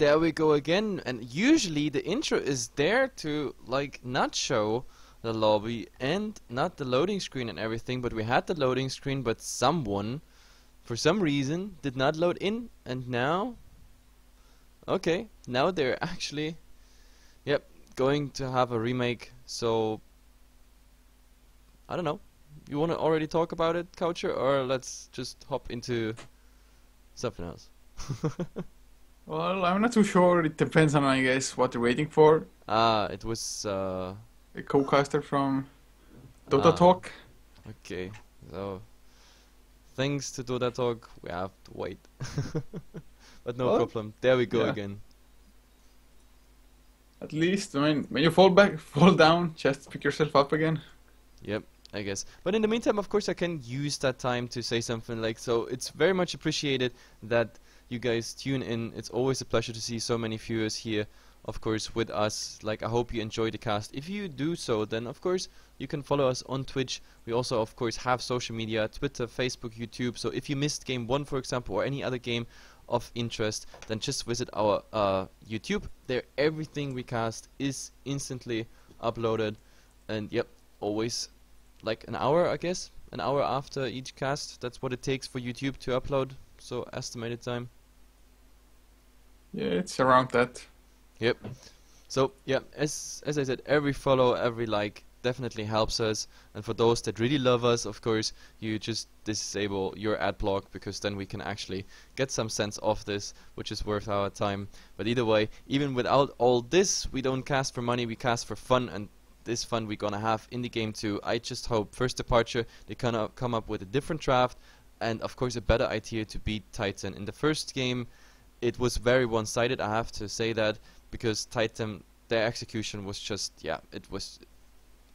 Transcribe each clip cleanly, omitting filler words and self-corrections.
there we go again. And usually the intro is there to like not show the lobby and not the loading screen and everything, but we had the loading screen, but someone for some reason did not load in, and now okay, now they're actually going to have a remake. So I don't know. You want to already talk about it, Coucher, or let's just hop into something else? Well, I'm not too sure. It depends on, I guess, what you're waiting for. It was A co-caster from Dota Talk. okay. So thanks to Dota Talk, we have to wait. But no problem. There we go again. At least, I mean, when you fall down, just pick yourself up again. Yep, I guess. But in the meantime, of course, I can use that time to say something like, so it's very much appreciated that you guys tune in. It's always a pleasure to see so many viewers here, of course, with us. Like, I hope you enjoy the cast. If you do so, then of course you can follow us on Twitch. We also, of course, have social media: Twitter, Facebook, YouTube. So if you missed Game 1, for example, or any other game of interest, then just visit our YouTube. There, everything we cast is instantly uploaded, and yep, always like an hour, I guess, an hour after each cast. That's what it takes for YouTube to upload. So estimated time. Yeah, it's around that. Yep. So yeah, as I said, every follow, every like definitely helps us. And for those that really love us, of course, you just disable your ad block, because then we can actually get some sense of this, which is worth our time. But either way, even without all this, we don't cast for money, we cast for fun, and this fun we're gonna have in the game too. I just hope First Departure, they come up with a different draft, and of course a better idea to beat Titan. In the first game, it was very one-sided, I have to say that, because Titan, their execution was just, yeah, it was,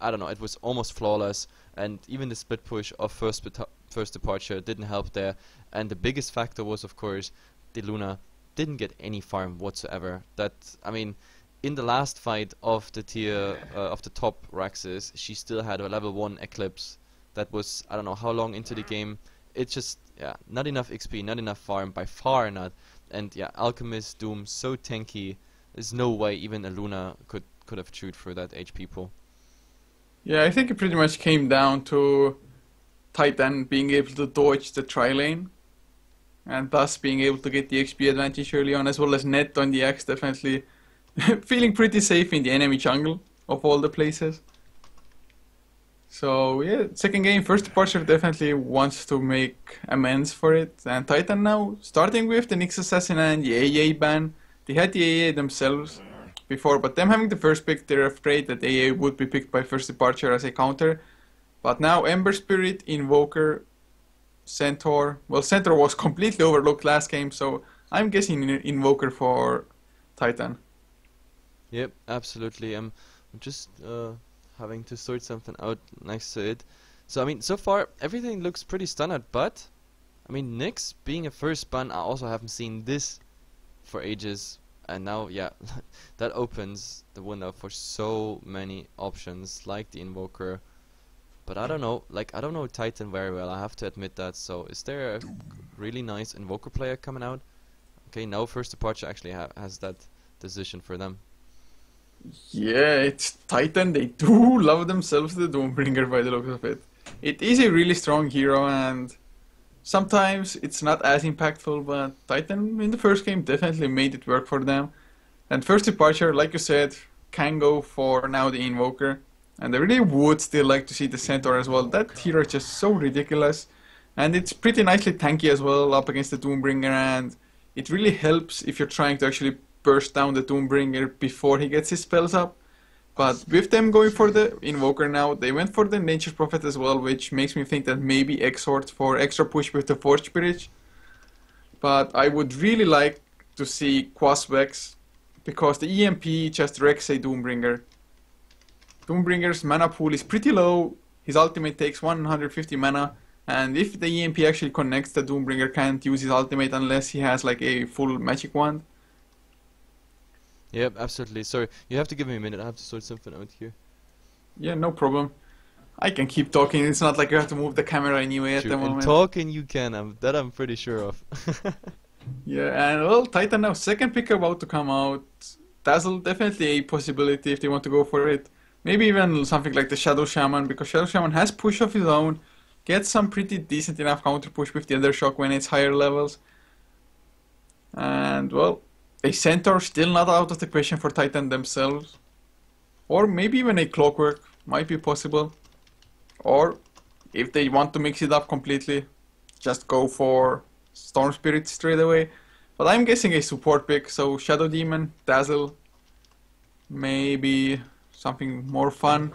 I don't know, it was almost flawless, and even the split push of First Departure didn't help there. And the biggest factor was, of course, the Luna didn't get any farm whatsoever. That, I mean, in the last fight of the tier, of the top Raxes, she still had a level 1 Eclipse. That was, I don't know how long into the game. It's just, yeah, not enough XP, not enough farm, by far not. And yeah, Alchemist, Doom, so tanky. There's no way even a Luna could have chewed through that HP pool. Yeah, I think it pretty much came down to Titan being able to dodge the tri-lane, and thus being able to get the XP advantage early on, as well as Net on the Axe definitely feeling pretty safe in the enemy jungle of all the places. So yeah, second game, First Departure definitely wants to make amends for it, and Titan now, starting with the Nyx Assassin and the AA ban. They had the AA themselves before, but them having the first pick, they're afraid that AA would be picked by First Departure as a counter. But now Ember Spirit, Invoker, Centaur. Well, Centaur was completely overlooked last game, so I'm guessing Invoker for Titan. Yep, absolutely. I'm just having to sort something out next to it. So I mean, so far everything looks pretty standard, but I mean, Nyx being a first ban, I also haven't seen this for ages, and now yeah, that opens the window for so many options like the Invoker. But I don't know, like, I don't know Titan very well, I have to admit that. So is there a really nice Invoker player coming out? Okay, now First Departure actually has that decision for them. Yeah, it's Titan. They do love themselves the Doombringer by the looks of it. It is a really strong hero, and sometimes it's not as impactful, but Titan in the first game definitely made it work for them. And First Departure, like you said, can go for now the Invoker. And I really would still like to see the Centaur as well. That hero is just so ridiculous. And it's pretty nicely tanky as well up against the Doombringer, and it really helps if you're trying to actually burst down the Doombringer before he gets his spells up. But with them going for the Invoker now, they went for the Nature's Prophet as well, which makes me think that maybe Exhort for extra push with the Forge Bridge. But I would really like to see Quasvex, because the EMP just wrecks a Doombringer. Doombringer's mana pool is pretty low, his ultimate takes 150 mana, and if the EMP actually connects, the Doombringer can't use his ultimate unless he has like a full magic wand. Yep, absolutely. Sorry, you have to give me a minute, I have to sort something out here. Yeah, no problem. I can keep talking, it's not like you have to move the camera anyway at the moment. And talking you can, that I'm pretty sure of. Yeah, and well, Titan now second pick about to come out. Dazzle definitely a possibility if they want to go for it. Maybe even something like the Shadow Shaman, because Shadow Shaman has push of his own, gets some pretty decent enough counter push with the Other Shock when it's higher levels. And well, a Centaur still not out of the question for Titan themselves. Or maybe even a Clockwork might be possible. Or if they want to mix it up completely, just go for Storm Spirit straight away. But I'm guessing a support pick, so Shadow Demon, Dazzle, maybe something more fun.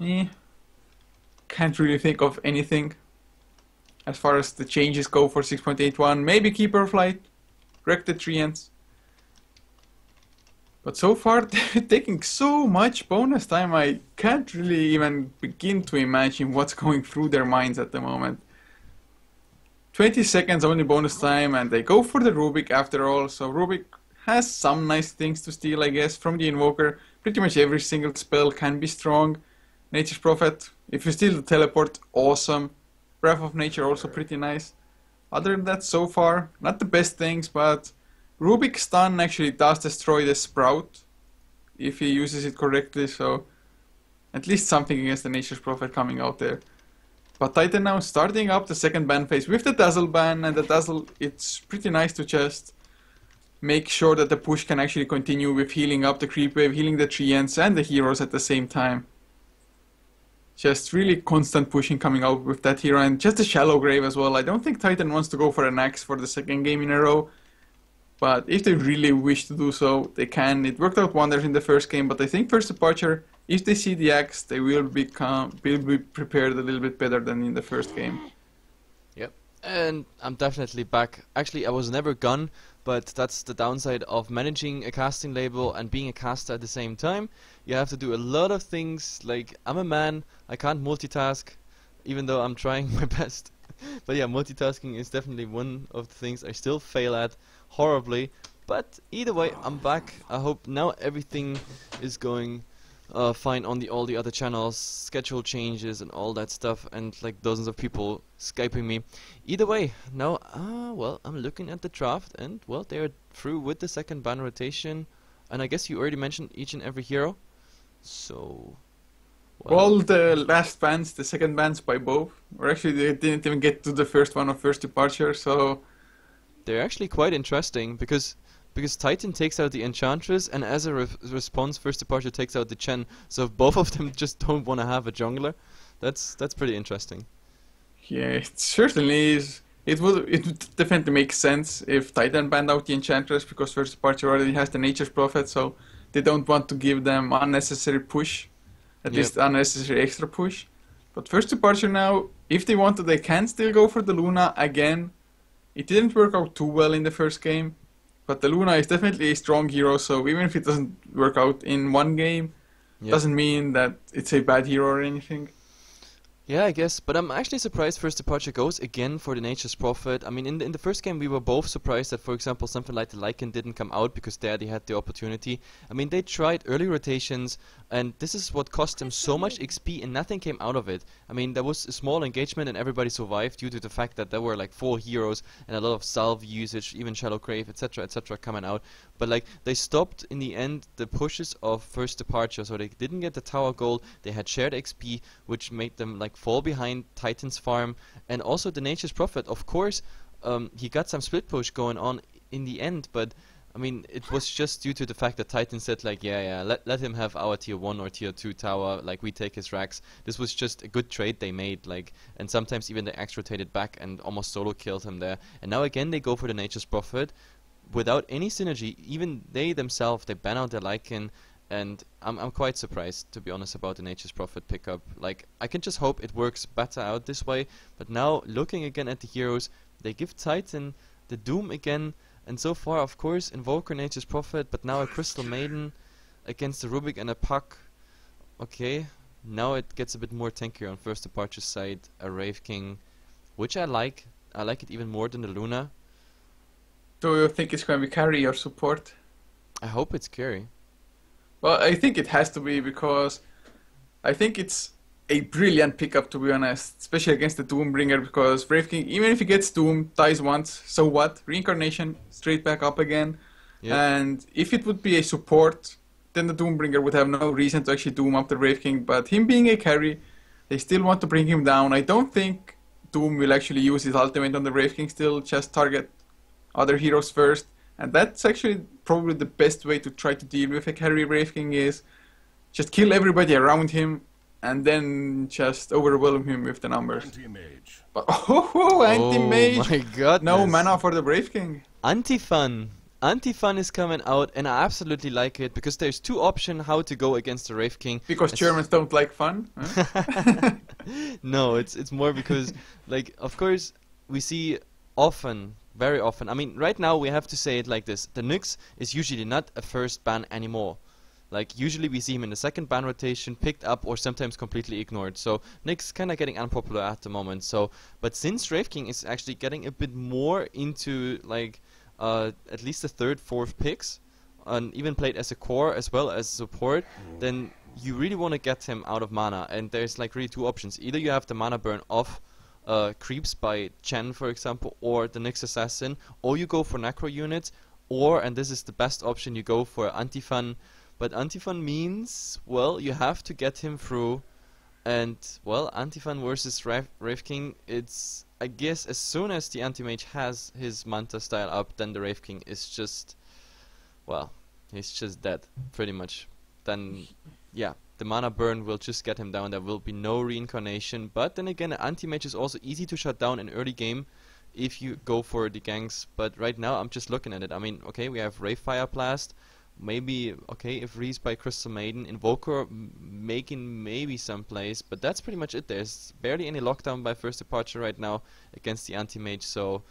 Eh, can't really think of anything as far as the changes go for 6.81. Maybe Keeper of Light, Wreck the Treants. But so far, they're taking so much bonus time, I can't really even begin to imagine what's going through their minds at the moment. 20 seconds only bonus time, and they go for the Rubik after all, so Rubik has some nice things to steal, I guess, from the Invoker. Pretty much every single spell can be strong. Nature's Prophet, if you steal the Teleport, awesome. Breath of Nature also pretty nice. Other than that, so far, not the best things, but Rubik Stun actually does destroy the Sprout if he uses it correctly, so at least something against the Nature's Prophet coming out there. But Titan now starting up the second ban phase with the Dazzle ban, and the Dazzle, it's pretty nice to just make sure that the push can actually continue with healing up the creep wave, healing the treants and the heroes at the same time. Just really constant pushing coming out with that hero, and just a Shallow Grave as well. I don't think Titan wants to go for an axe for the second game in a row. But if they really wish to do so, they can. It worked out wonders in the first game, but I think first departure, if they see the axe, they will be prepared a little bit better than in the first game. Yep. And I'm definitely back. Actually, I was never gone, but that's the downside of managing a casting label and being a caster at the same time. You have to do a lot of things. Like, I'm a man, I can't multitask, even though I'm trying my best. But yeah, multitasking is definitely one of the things I still fail at horribly. But either way, I'm back. I hope now everything is going fine on all the other channels, schedule changes and all that stuff, and like dozens of people Skyping me. Either way, now, well, I'm looking at the draft, and well, they're through with the second ban rotation, and I guess you already mentioned each and every hero. So, well, All the last bans, the second bans by both, or actually they didn't even get to the first one of first departure, so they're actually quite interesting because Titan takes out the Enchantress, and as a response, First Departure takes out the Chen. So if both of them just don't want to have a jungler, that's pretty interesting. yeah, it certainly is. It would definitely make sense if Titan banned out the Enchantress, because First Departure already has the Nature's Prophet, so they don't want to give them unnecessary push, at Yep. least unnecessary extra push. But First Departure now, if they want to, they can still go for the Luna again. It didn't work out too well in the first game, but the Luna is definitely a strong hero, so even if it doesn't work out in one game, Yep. doesn't mean that it's a bad hero or anything. Yeah, I guess, but I'm actually surprised First Departure goes again for the Nature's Prophet. I mean, in the first game we were both surprised that, for example, something like the Lycan didn't come out because there they had the opportunity. I mean, they tried early rotations, and this is what cost them so much XP, and nothing came out of it. I mean, there was a small engagement and everybody survived due to the fact that there were like 4 heroes and a lot of salve usage, even Shallow Grave, etc., coming out. But like, they stopped in the end the pushes of First Departure, so they didn't get the tower gold. They had shared XP, which made them like fall behind Titan's farm, and also the Nature's Prophet. Of course, he got some split push going on in the end, but I mean, it was just due to the fact that Titan said like, yeah, let him have our tier 1 or tier 2 tower, like we take his racks. This was just a good trade they made, like, and sometimes even they X-rotated back and almost solo killed him there. And now again they go for the Nature's Prophet without any synergy. Even they themselves, they ban out their Lycan, and I'm quite surprised, to be honest, about the Nature's Prophet pickup. Like, I can just hope it works better out this way, but now, looking again at the heroes, they give Titan the Doom again, and so far, of course, Invoker, Nature's Prophet, but now a Crystal Maiden against the Rubik and a Puck. Okay, now it gets a bit more tankier on First Departure's side, a Wraith King, which I like. I like it even more than the Luna. Do you think it's going to be carry or support? I hope it's carry. Well, I think it has to be, because I think it's a brilliant pickup, to be honest, especially against the Doombringer, because Brave King, even if he gets Doom, dies once, so what? Reincarnation, straight back up again. Yep. And if it would be a support, then the Doombringer would have no reason to actually Doom up the Brave King. But him being a carry, they still want to bring him down. I don't think Doom will actually use his ultimate on the Brave King still, just target other heroes first. And that's actually probably the best way to try to deal with a carry Brave King is just kill everybody around him and then just overwhelm him with the numbers. Anti-mage. But anti-mage! Oh my goodness. No mana for the Brave King. Anti-fun. Anti-fun is coming out, and I absolutely like it because there's two options how to go against the Wraith King. Because Germans don't like fun? Huh? No, it's more because, like, of course, we see often, very often. I mean, right now we have to say it like this: the Nyx is usually not a first ban anymore. Like, usually we see him in the second ban rotation, picked up, or sometimes completely ignored. So Nyx kind of getting unpopular at the moment. So, but since Wraith King is actually getting a bit more into like at least the third, fourth picks, and even played as a core as well as support, then you really want to get him out of mana. And there's like really two options: either you have the mana burn off creeps by Chen, for example, or the Nyx Assassin, or you go for Necro units, or, and this is the best option, you go for Antifun. But Antifun means, well, you have to get him through, and, well, Antifun versus Wraith King, it's, I guess, as soon as the Anti-Mage has his Manta style up, then the Wraith King is just, well, he's just dead, pretty much. Then, yeah, the mana burn will just get him down, there will be no reincarnation, but then again, the Anti-Mage is also easy to shut down in early game if you go for the ganks, but right now I'm just looking at it. I mean, okay, we have Wraithfire Blast, maybe, okay, if Reese by Crystal Maiden, Invoker making maybe some plays, but that's pretty much it. There's barely any lockdown by first departure right now against the Anti-Mage, so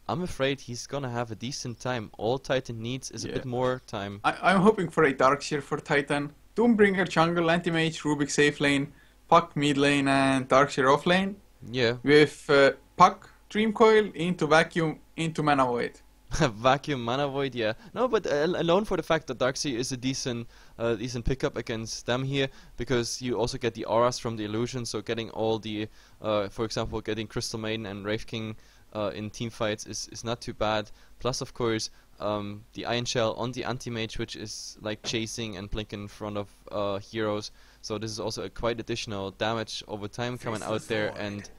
I'm afraid he's gonna have a decent time. All Titan needs is a bit more time. I'm hoping for a Darkseer for Titan. Doombringer jungle, Anti-Mage, Rubik safe lane, Puck mid lane, and Darkseer off lane. Yeah. With Puck, Dream Coil, into Vacuum, into Mana Void. Vacuum Mana Void, yeah. No, but alone for the fact that Darkseer is a decent pickup against them here, because you also get the auras from the illusion, so getting all the, for example, getting Crystal Maiden and Wraith King in team fights is not too bad. Plus, of course, the Iron Shell on the Anti-Mage, which is like chasing and blinking in front of heroes, so this is also a quite additional damage over time coming out there, and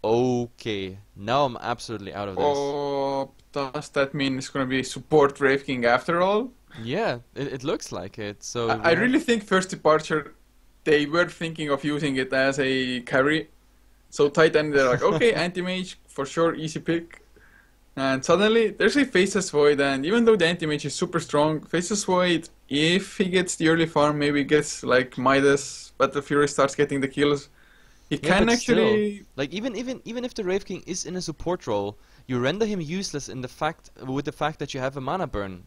okay, now I'm absolutely out of this. Oh, does that mean it's gonna be support Wraith King after all? Yeah, it looks like it. So I really think first departure, they were thinking of using it as a carry. So Titan, they're like, okay, Anti-Mage, for sure, easy pick. And suddenly, there's a Faceless Void, and even though the Anti-Mage is super strong, Faceless Void, if he gets the early farm, maybe gets like Midas, but the Fury starts getting the kills, he can but actually... still, like even if the Wraith King is in a support role, you render him useless with the fact that you have a mana burn.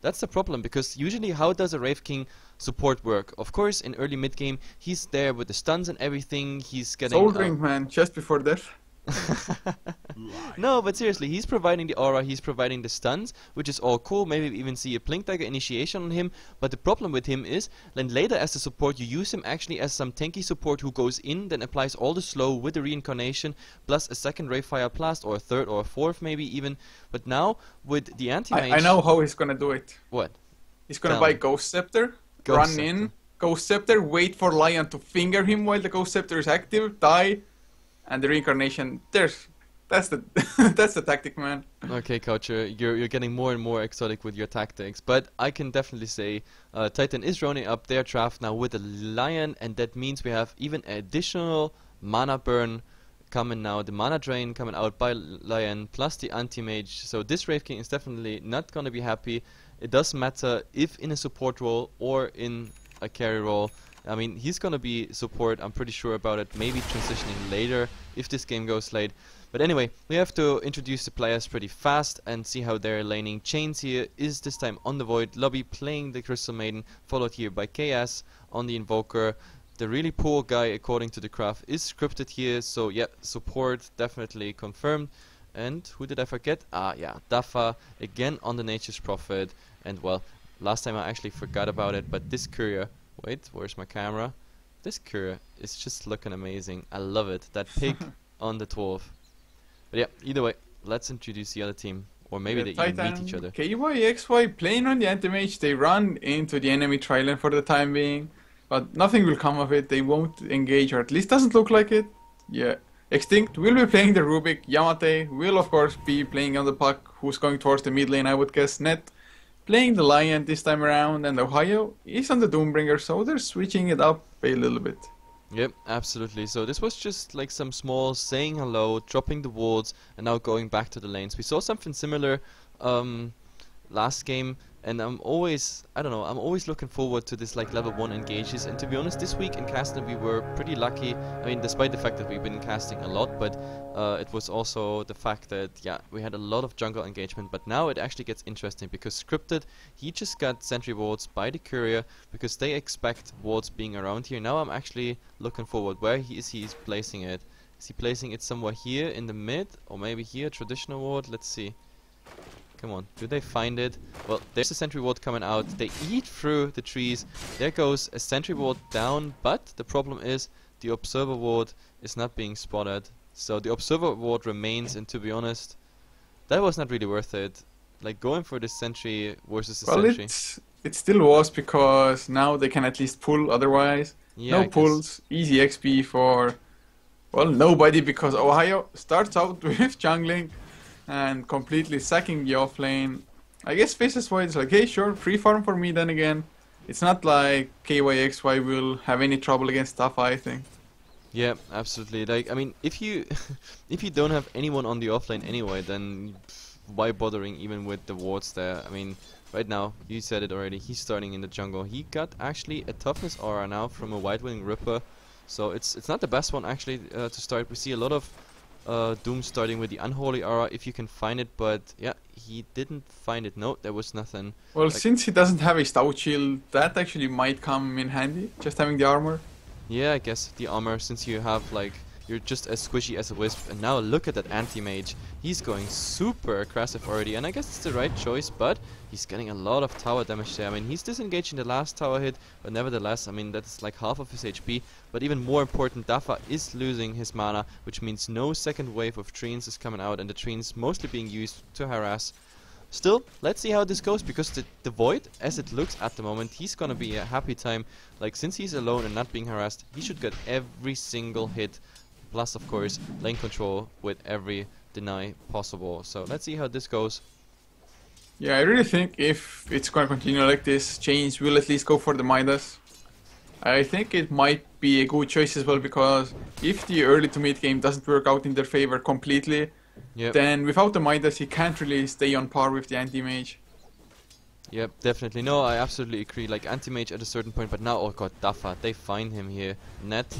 That's the problem, because usually how does a Wraith King support work? Of course, in early mid game, he's there with the stuns and everything. He's getting Soldering, man, just before death. No, but seriously, he's providing the aura, he's providing the stuns, which is all cool. Maybe we even see a Blink Dagger initiation on him. But the problem with him is, then later as a support, you use him actually as some tanky support who goes in, then applies all the slow with the reincarnation, plus a second Wraithfire Blast, or a third or a fourth maybe even. But now, with the Anti-Mage... I know how he's gonna do it. What? He's gonna buy Ghost Scepter, run in, Ghost Scepter, wait for Lion to finger him while the Ghost Scepter is active, die, and the reincarnation. That's the that's the tactic, man. Okay, Coucher, you're getting more and more exotic with your tactics, but I can definitely say Titan is running up their draft now with a Lion, and that means we have even additional mana burn coming now, the mana drain coming out by Lion, plus the Anti-Mage. So this Wraith King is definitely not gonna be happy. It does matter if in a support role or in a carry role. I mean, he's gonna be support, I'm pretty sure about it, maybe transitioning later if this game goes late. But anyway, we have to introduce the players pretty fast and see how they're laning. Chains here is this time on the Void, Lobby playing the Crystal Maiden, followed here by KS on the Invoker. The really poor guy, according to the craft, is scripted here, so yeah, support definitely confirmed. And who did I forget? Ah, yeah, Dafa again on the Nature's Prophet. And well, last time I actually forgot about it, but this courier... Wait, where's my camera? This courier is just looking amazing. I love it. That pig on the 12. But yeah, either way, let's introduce the other team. Or maybe they even meet each other. KYXY playing on the anti-mage, they run into the enemy tri-lane for the time being. But nothing will come of it, they won't engage, or at least doesn't look like it. Yeah. Extinct will be playing the Rubik, Yamate will of course be playing on the puck, who's going towards the mid lane I would guess. Net playing the Lion this time around, and Ohio is on the Doombringer, so they're switching it up a little bit. Yep, absolutely. So this was just like some small saying hello, dropping the wards, and now going back to the lanes. We saw something similar last game, and I'm always looking forward to this like level 1 engages. And to be honest, this week in casting we were pretty lucky. I mean, despite the fact that we've been casting a lot, but it was also the fact that we had a lot of jungle engagement. But now it actually gets interesting because Scripted, he just got sentry wards by the courier because they expect wards being around here. Now I'm actually looking forward. Where he's placing it? Is he placing it somewhere here in the mid, or maybe here, traditional ward? Let's see. Come on, do they find it? Well, there's a sentry ward coming out. They eat through the trees. There goes a sentry ward down, but the problem is the observer ward is not being spotted. So the observer ward remains, and to be honest, that was not really worth it. Like going for this sentry versus the sentry. It still was, because now they can at least pull, otherwise no pulls, easy XP for, well, nobody, because Ohio starts out with jungling and completely sacking the offlane. I guess Faces White is like, hey, sure, free farm for me then again. It's not like KYXY will have any trouble against Tafa, I think. Yeah, absolutely. Like, I mean, if you if you don't have anyone on the offlane anyway, then why bothering even with the wards there? I mean, right now, you said it already, he's starting in the jungle. He got actually a toughness aura now from a White Wing Ripper. So it's not the best one actually to start. We see a lot of Doom starting with the Unholy Aura if you can find it, but yeah, he didn't find it. No, there was nothing. Well, like, since he doesn't have a stout shield, that actually might come in handy, just having the armor. Yeah, I guess the armor, since you have like, you're just as squishy as a wisp. And now look at that anti-mage. He's going super aggressive already, and I guess it's the right choice, but he's getting a lot of tower damage there. I mean, he's disengaging the last tower hit, but nevertheless, I mean, that's like half of his HP. But even more important, Dafa is losing his mana, which means no second wave of treants is coming out, and the treants mostly being used to harass. Still, let's see how this goes, because the Void, as it looks at the moment, he's gonna be a happy time. Like, since he's alone and not being harassed, he should get every single hit. Plus, of course, lane control with every deny possible. So let's see how this goes. Yeah, I really think if it's going to continue like this, Chains will at least go for the Midas. I think it might be a good choice as well, because if the early to mid game doesn't work out in their favor completely, then without the Midas he can't really stay on par with the anti-mage. Yep, definitely. No, I absolutely agree. Like, anti-mage at a certain point, but now, oh god, Dafa, they find him here. Net.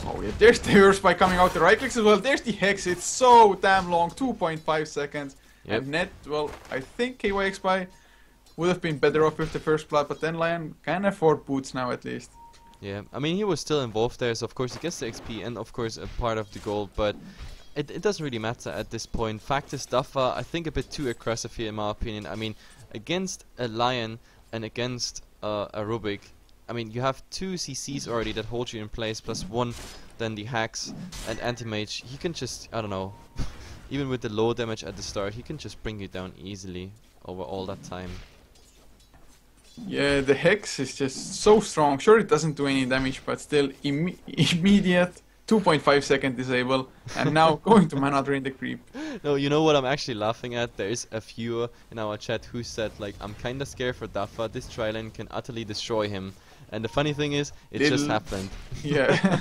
Oh yeah, there's the Earth Spike coming out, the right clicks as well, there's the Hex, it's so damn long, 2.5 seconds. Yep. And Net, well, I think KYXY would have been better off with the first blood, but then Lion can afford boots now at least. Yeah, I mean, he was still involved there, so of course he gets the XP and of course a part of the gold, but it doesn't really matter at this point. Fact is, Dafa, I think a bit too aggressive here in my opinion. I mean, against a Lion and against a Rubik, I mean, you have 2 CCs already that hold you in place, plus 1 then the hacks and anti-mage. He can just, I don't know, even with the low damage at the start, he can just bring you down easily over all that time. Yeah, the Hex is just so strong. Sure, it doesn't do any damage, but still immediate 2.5 second disable, and now going to mana drain the creep. No, you know what I'm actually laughing at? There is a viewer in our chat who said, like, I'm kinda scared for Dafa, this tri-lane can utterly destroy him. And the funny thing is, it just happened. Yeah.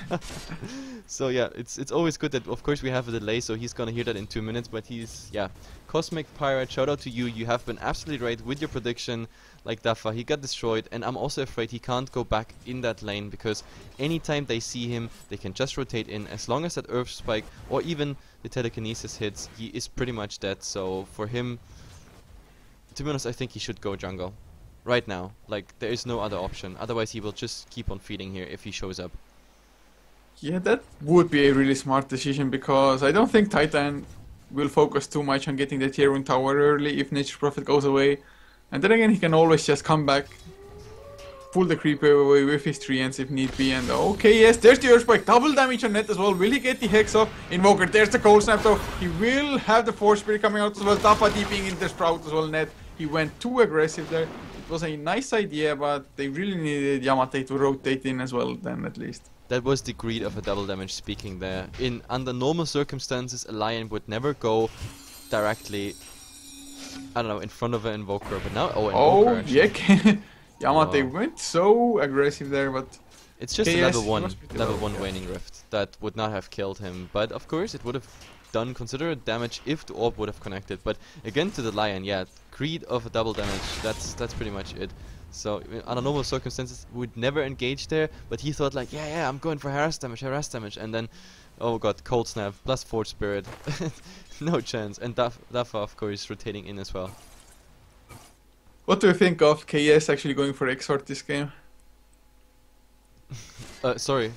So yeah, it's always good that, of course, we have a delay, so he's gonna hear that in 2 minutes, but he's, yeah. Cosmic Pirate, shout out to you, you have been absolutely right with your prediction. Like Dafa, he got destroyed, and I'm also afraid he can't go back in that lane, because anytime they see him, they can just rotate in. As long as that Earth Spike, or even the Telekinesis hits, he is pretty much dead. So for him, to be honest, I think he should go jungle. Right now. Like, there is no other option. Otherwise, he will just keep on feeding here if he shows up. Yeah, that would be a really smart decision, because I don't think Titan will focus too much on getting the tier 1 tower early if Nature's Prophet goes away. And then again, he can always just come back, pull the creep away with his treants if need be. And okay, yes, there's the Earthquake. Double damage on net as well. Will he get the Hex off? Invoker, there's the Cold Snap though. He will have the Force Spirit coming out as well. Dafa deeping in the Sprout as well. Net. He went too aggressive there. It was a nice idea, but they really needed Yamate to rotate in as well then at least. That was the greed of a double damage speaking there. Under normal circumstances, a Lion would never go directly, I don't know, in front of an Invoker, but now, Invoker yeah, Yamate went so aggressive there, but it's just KS a level 1 yeah. Waning Rift that would not have killed him, but of course it would have done considerable damage if the orb would have connected. But again to the Lion, yeah, greed of a double damage, that's pretty much it. So under normal circumstances would never engage there, but he thought like, yeah, I'm going for harass damage, and then, oh god, Cold Snap plus Force Spirit, no chance, and Dafa of course rotating in as well. What do you think of KS actually going for Exort this game? Sorry,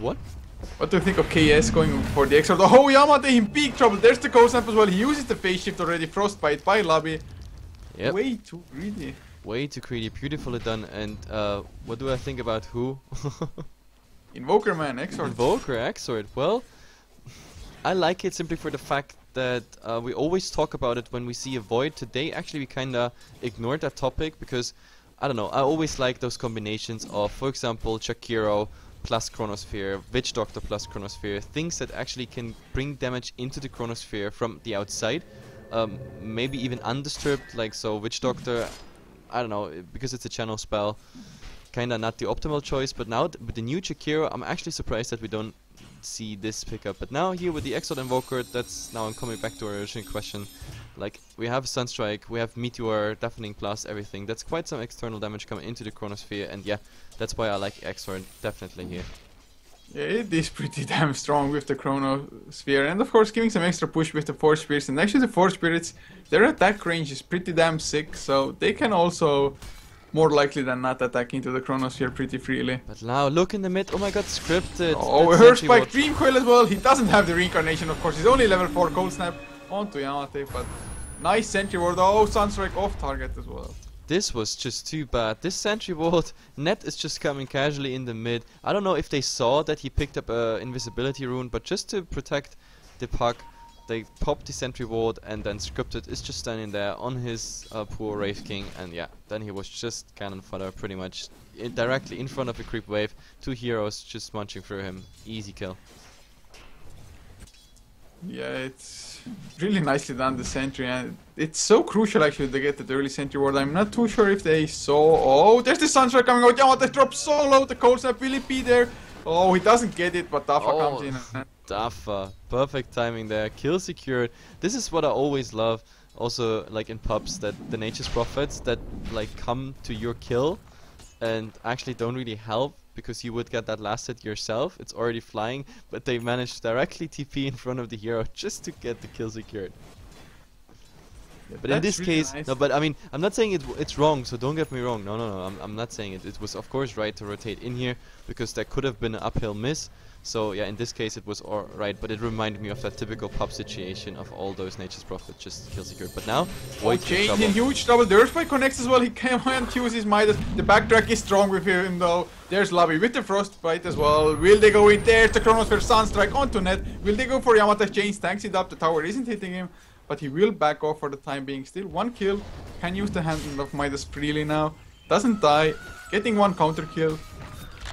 what? What do you think of KS going for the Exort? Oh, Yamate in big trouble. There's the Cold Snap as well. He uses the phase shift already. Frostbite by Lobby. Yep. Way too greedy. Way too greedy. Beautifully done. And what do I think about who? Invoker man, Exort. Invoker, Exort. Well, I like it simply for the fact that we always talk about it when we see a Void. Today, actually, we kinda ignored that topic because, I don't know, I always like those combinations of, for example, Shakiro plus Chronosphere, Witch Doctor plus Chronosphere, things that actually can bring damage into the Chronosphere from the outside, maybe even undisturbed, like so Witch Doctor, I don't know, because it's a channel spell, kinda not the optimal choice, but now with the new Shakiro, I'm actually surprised that we don't see this pickup. But now here with the Exalt Invoker, that's now I'm coming back to our original question. Like, we have Sunstrike, we have Meteor, Deafening Plus, everything. That's quite some external damage coming into the Chronosphere, and yeah, that's why I like Exort definitely here. Yeah, it is pretty damn strong with the Chronosphere, and of course giving some extra push with the Force Spirits. And actually the Force Spirits, their attack range is pretty damn sick, so they can also more likely than not attack into the Chronosphere pretty freely. But now look in the mid, oh my god, scripted. Oh, her Spike Dream Coil as well. He doesn't have the reincarnation, of course. He's only level 4 Cold Snap onto Yamate, but nice Sentry Ward. Oh, Sunstrike off target as well. This was just too bad. This Sentry Ward, Net is just coming casually in the mid. I don't know if they saw that he picked up a invisibility rune, but just to protect the puck, they popped the Sentry Ward, and then Scripted is just standing there on his poor Wraith King, and yeah, then he was just cannon fodder pretty much directly in front of the creep wave. 2 heroes just munching through him. Easy kill. Yeah, it's really nicely done, the Sentry, and it's so crucial actually to get that early Sentry Ward. I'm not too sure if they saw. Oh, there's the Sunstrike coming out. Yamate drops so low, the Cold Snap, will he be there? Oh, he doesn't get it, but Dafa comes in. Dafa, perfect timing there, kill secured. This is what I always love, also like in pubs, that the Nature's Prophets that like come to your kill and actually don't really help, because you would get that last hit yourself, it's already flying, but they manage directly TP in front of the hero just to get the kill secured. Yeah, but in this really case, nice. No, but I mean, I'm not saying it's wrong, so don't get me wrong, no, I'm not saying it. It was of course right to rotate in here, because there could have been an uphill miss. So yeah, in this case it was alright, but it reminded me of that typical pub situation of all those Nature's Prophets just kill secured. But now, Void in huge trouble. The Earthquake connects as well. He can't use his Midas. The backtrack is strong with him though. There's Lobby with the Frostbite as well. Will they go in? There's the Chronosphere Sunstrike onto Net. Will they go for Yamate? Chains tanks it up. The tower isn't hitting him, but he will back off for the time being. Still 1 kill. Can use the hand of Midas freely now. Doesn't die. Getting 1 counter kill.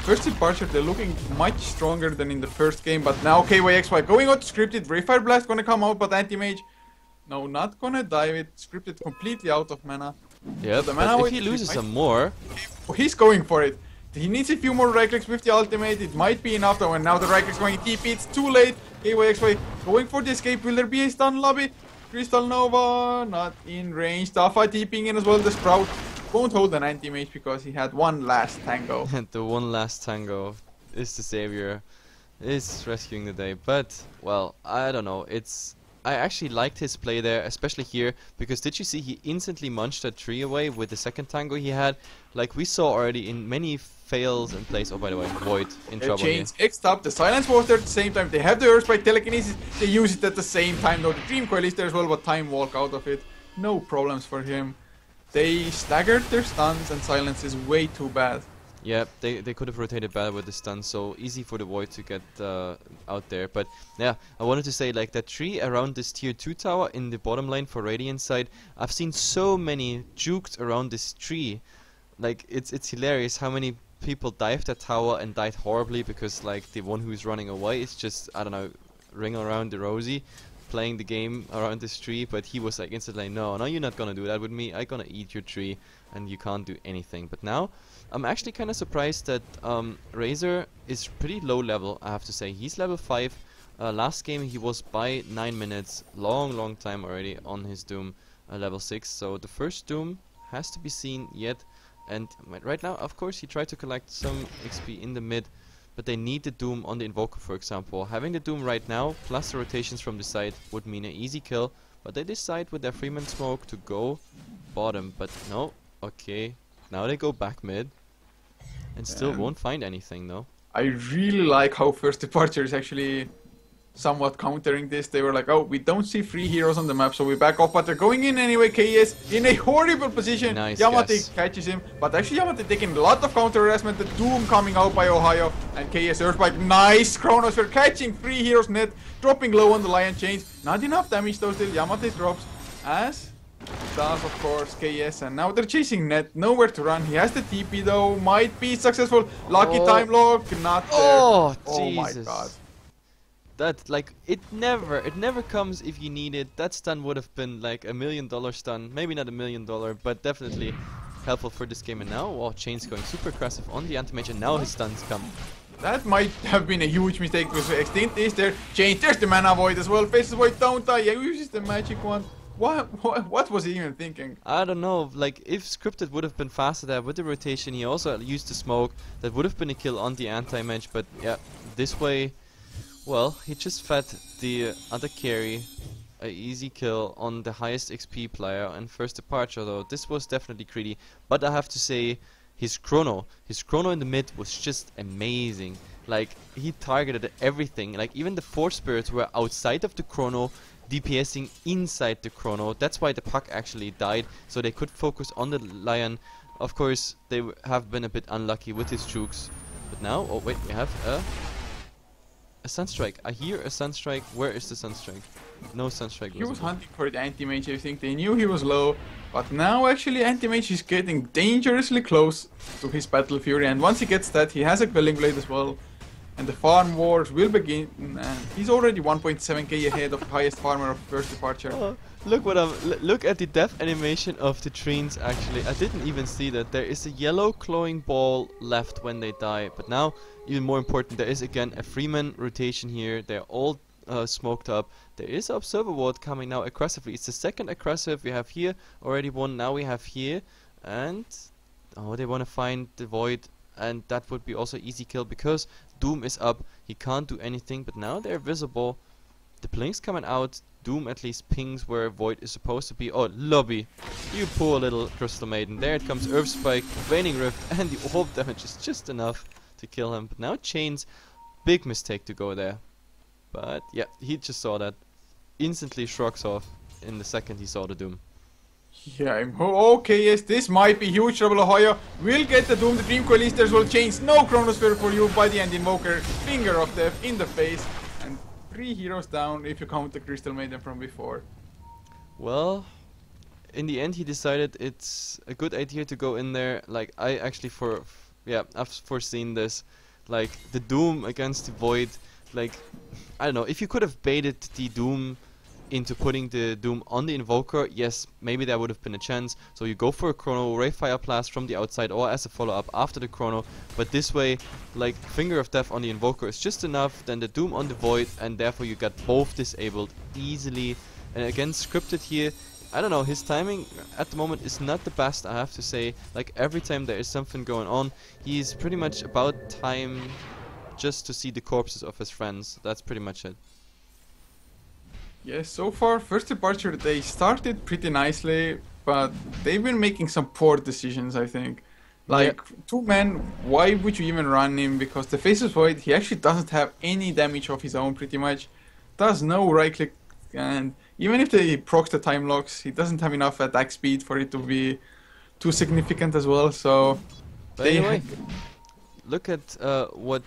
First departure, they're looking much stronger than in the first game, but now KYXY going out to Scripted. Brayfire Blast gonna come out, but Anti-Mage, no, not gonna dive it. Scripted completely out of mana. Yeah, so but if he loses some more... He's going for it. He needs a few more right clicks with the ultimate. It might be enough though, and now the right click's going TP. It's too late. KYXY going for the escape. Will there be a stun Lobby? Crystal Nova, not in range. Dafa TPing in as well, the Sprout. Won't hold an anti-mage because he had 1 last tango. The 1 last tango is the savior, is rescuing the day. But, well, I don't know. I actually liked his play there, especially here, because did you see he instantly munched that tree away with the second tango he had? Like we saw already in many fails and plays. Oh, by the way, Void in trouble here. X up, the Silence Water at the same time. They have the Earthspike Telekinesis. They use it at the same time though. The Dream Coil is there as well, but Time Walk out of it. No problems for him. They staggered their stuns, and Silence is way too bad. Yeah, they could have rotated better with the stun, so easy for the Void to get out there. But yeah, I wanted to say, like, that tree around this tier 2 tower in the bottom lane for Radiant side, I've seen so many juked around this tree. Like, it's hilarious how many people dived that tower and died horribly because, like, the one who's running away is just, I don't know, ring around the rosy, playing the game around this tree, but he was like instantly, no, you're not gonna do that with me, I'm gonna eat your tree, and you can't do anything. But now, I'm actually kind of surprised that Razor is pretty low level, I have to say. He's level 5. Last game he was by 9 minutes, long time already on his Doom level 6, so the first Doom has to be seen yet. And right now, of course, he tried to collect some XP in the mid, but they need the Doom on the Invoker, for example. Having the Doom right now, plus the rotations from the side, would mean an easy kill, but they decide with their Freeman smoke to go bottom. But no, okay, now they go back mid, and still won't find anything, though. I really like how First Departure is actually somewhat countering this. They were like, oh, we don't see 3 heroes on the map, so we back off, but they're going in anyway. KS in a horrible position. Nice Yamate guess. catches him, but actually Yamate taking a lot of counter harassment. The Doom coming out by Ohio, and KS Earthbike. Nice Chronosphere catching 3 heroes net, dropping low on the Lion Chains. Not enough damage though, still Yamate drops, as does of course KS, and now they're chasing net, nowhere to run. He has the TP though, might be successful. Lucky time lock, not there. Oh, oh my Jesus. god. That, like, it never comes if you need it. That stun would have been like $1 million stun, maybe not $1 million, but definitely helpful for this game. And now, oh, Chain's going super aggressive on the anti-mage, and now his stuns come. That might have been a huge mistake because Extinct is there. Chain, there's the mana void as well. Faces void, don't die. Yeah, uses the magic one. What was he even thinking? I don't know, like, if Scripted would have been faster there with the rotation, he also used the smoke, that would have been a kill on the anti-mage, but yeah, this way, well, he just fed the other carry a easy kill on the highest XP player and First Departure, though. This was definitely greedy, but I have to say, his chrono in the mid was just amazing. Like, he targeted everything, like even the Force Spirits were outside of the chrono, DPSing inside the chrono. That's why the puck actually died, so they could focus on the Lion. Of course, they have been a bit unlucky with his jukes, but now, oh wait, we have a Sunstrike. I hear a Sunstrike. Where is the Sunstrike? No Sunstrike. He was hunting for the anti-mage, I think. They knew he was low, but now actually anti-mage is getting dangerously close to his Battle Fury, and once he gets that, he has a Quelling Blade as well. And the farm wars will begin, and he's already 1.7k ahead of highest farmer of First Departure. Oh, look at the death animation of the trees. Actually, I didn't even see that. There is a yellow glowing ball left when they die. But now, even more important, there is again a Freeman rotation here. They're all smoked up. There is Observer Ward coming now aggressively. It's the second aggressive. We have here already one. Now we have here, and oh, they want to find the Void. And that would be also easy kill because Doom is up. He can't do anything, but now they're visible. The blink's coming out. Doom at least pings where Void is supposed to be. Oh, Lobby, you poor little Crystal Maiden. There it comes, Earth Spike, Waning Rift, and the orb damage is just enough to kill him. But now Chain's big mistake to go there. But yeah, he just saw that. Instantly shrugs off in the second he saw the Doom. Yeah, okay, yes, this might be huge trouble. Ohio will get the Doom. The Dream Coalisters will change. No Chronosphere for you by the end. Invoker, Finger of Death in the face. And 3 heroes down if you count the Crystal Maiden from before. Well, in the end he decided it's a good idea to go in there. Like, I actually I've foreseen this. Like, the Doom against the Void. Like, I don't know, if you could have baited the Doom into putting the Doom on the Invoker, yes, maybe there would have been a chance. So you go for a Chrono, Ray Fire Blast from the outside or as a follow-up after the Chrono. But this way, like, Finger of Death on the Invoker is just enough, then the Doom on the Void, and therefore you got both disabled easily. And again, Scripted here, I don't know, his timing at the moment is not the best, I have to say. Like, every time there is something going on, he's pretty much about time just to see the corpses of his friends. That's pretty much it. Yes, so far, First Departure, they started pretty nicely, but they've been making some poor decisions, I think. Like, 2 men, why would you even run him? Because the Faceless Void, he actually doesn't have any damage of his own, pretty much. Does no right click, and even if he procs the time locks, he doesn't have enough attack speed for it to be too significant as well, so... But anyway, look at what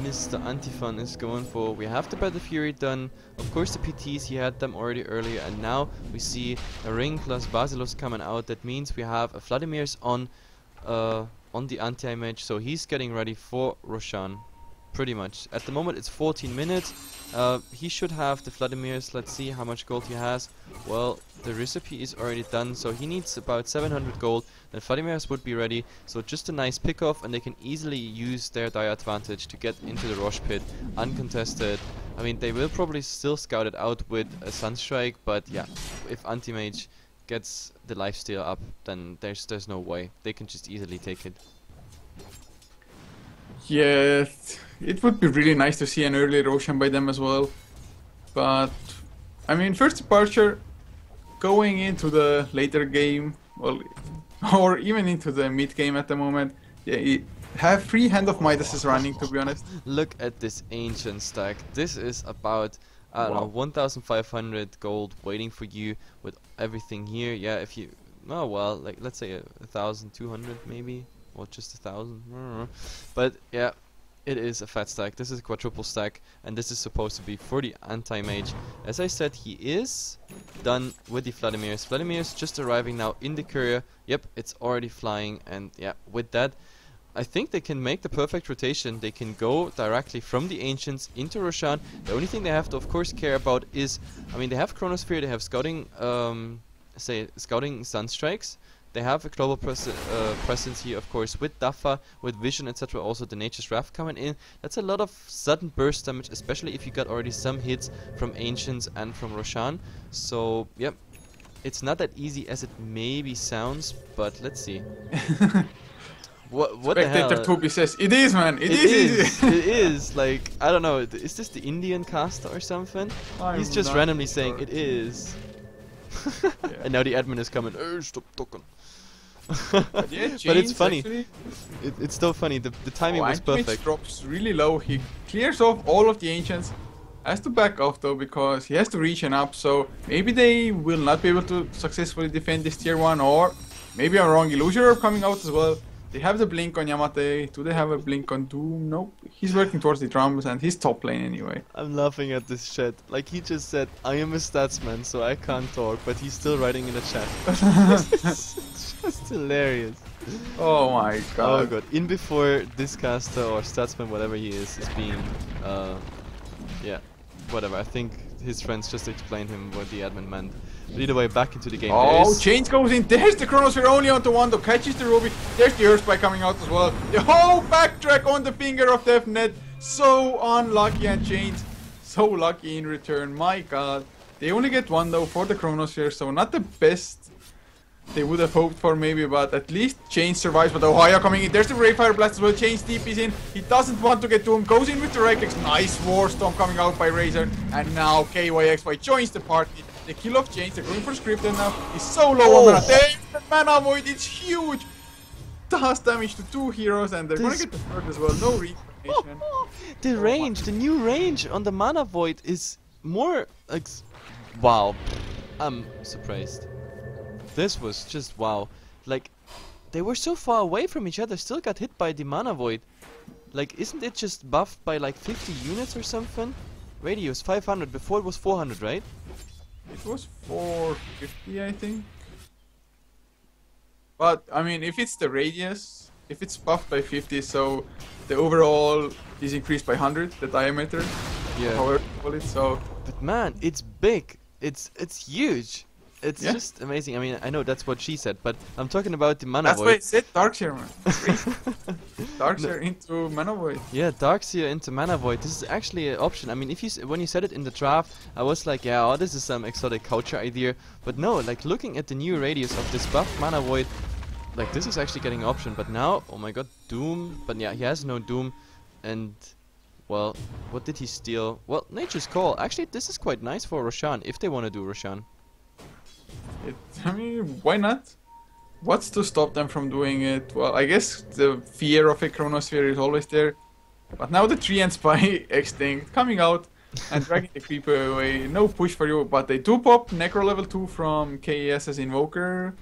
Mr. Antifan is going for. We have the Battle Fury done. Of course, the PTs, he had them already earlier, and now we see a Ring plus Basilos coming out. That means we have a Vladimir's on the anti-mage, so he's getting ready for Roshan. Pretty much. At the moment it's 14 minutes. He should have the Vladimir's. Let's see how much gold he has. Well, the recipe is already done, so he needs about 700 gold. Then Vladimir's would be ready. So just a nice pick-off, and they can easily use their die advantage to get into the Rosh pit uncontested. I mean, they will probably still scout it out with a Sunstrike, but yeah, if anti-mage gets the lifesteal up, then there's no way. They can just easily take it. Yeah, it would be really nice to see an early Roshan by them as well. But, I mean, first departure, going into the later game, well, or even into the mid game at the moment, yeah, have free Hand of Midas running, to be honest. Look at this ancient stack. This is about, I don't know, 1,500 gold waiting for you with everything here. Yeah, if you, oh well, like let's say 1,200 maybe. Or just 1,000, but yeah, it is a fat stack. This is a quadruple stack, and this is supposed to be for the anti-mage. As I said, he is done with the Vladimir's. Vladimir's just arriving now in the courier. Yep, it's already flying, and yeah, with that, I think they can make the perfect rotation. They can go directly from the Ancients into Roshan. The only thing they have to, of course, care about is, I mean, they have Chronosphere, they have scouting, scouting Sunstrikes. They have a global presence here, of course, with Dafa, with Vision, etc. Also, the Nature's Wrath coming in. That's a lot of sudden burst damage, especially if you got already some hits from Ancients and from Roshan. So, yep, it's not that easy as it maybe sounds, but let's see. What the hell? Spectator Toby says, it is, man, it is easy. It is, like, I don't know, is this the Indian caster or something? He's just randomly saying, it is. Yeah. And now the admin is coming, oh, stop talking. But, yeah, but it's funny. It's so funny. The timing was perfect. Drops really low. He clears off all of the Ancients. Has to back off though because he has to reach an up. So maybe they will not be able to successfully defend this tier 1, or maybe I'm wrong. Illusion coming out as well. They have the blink on Yamate. Do they have a blink on Doom? Nope. He's working towards the drums and he's top lane anyway. I'm laughing at this chat. Like he just said, I am a statsman, so I can't talk, but he's still writing in the chat. It's just hilarious. Oh my god. Oh god. In before this caster or statsman, whatever he is being, yeah, whatever. I think his friends just explained him what the admin meant. But either way, back into the game. Oh, Chains goes in. There's the Chronosphere only onto Wando. Catches the Ruby. There's the Earthspike coming out as well. The whole backtrack on the finger of Death Net. So unlucky, and Chains so lucky in return. My god. They only get one though for the Chronosphere, so not the best they would have hoped for maybe, but at least Chains survives. But Ohio coming in. There's the Rayfire Blast as well. Chains TP's in. He doesn't want to get to him. Goes in with the right clicks. Nice War Storm coming out by Razor. And now KYXY joins the party. The kill of Chains, they're going for Scripted now. He's so low on mana. There's the Mana Void, it's huge! Does damage to 2 heroes, and they're gonna get the third as well. No reincarnation. The range, the new range on the Mana Void is more like... Wow. I'm surprised. This was just wow. Like, they were so far away from each other, still got hit by the Mana Void. Like, isn't it just buffed by like 50 units or something? Radius 500, before it was 400, right? It was 450, I think. But, I mean, if it's the radius, if it's buffed by 50, so the overall is increased by 100, the diameter. Yeah. However you call it, so... But man, it's big. It's huge. It's yeah. just amazing. I mean, I know that's what she said, but I'm talking about the Mana Void. That's why it said Darkseer, man. Darkseer into Mana Void. Yeah, Darkseer into Mana Void. This is actually an option. I mean, if you when you said it in the draft, I was like, yeah, oh, this is some exotic culture idea. But no, like looking at the new radius of this buff Mana Void, like this is actually getting an option. But now, oh my god, Doom. But yeah, he has no Doom. And, well, what did he steal? Well, Nature's Call. Actually, this is quite nice for Roshan, if they want to do Roshan. I mean, why not? What's to stop them from doing it? Well, I guess the fear of a Chronosphere is always there. But now the Tree and Spy Extinct coming out and dragging the Creeper away. No push for you, but they do pop Necro level 2 from KES's Invoker.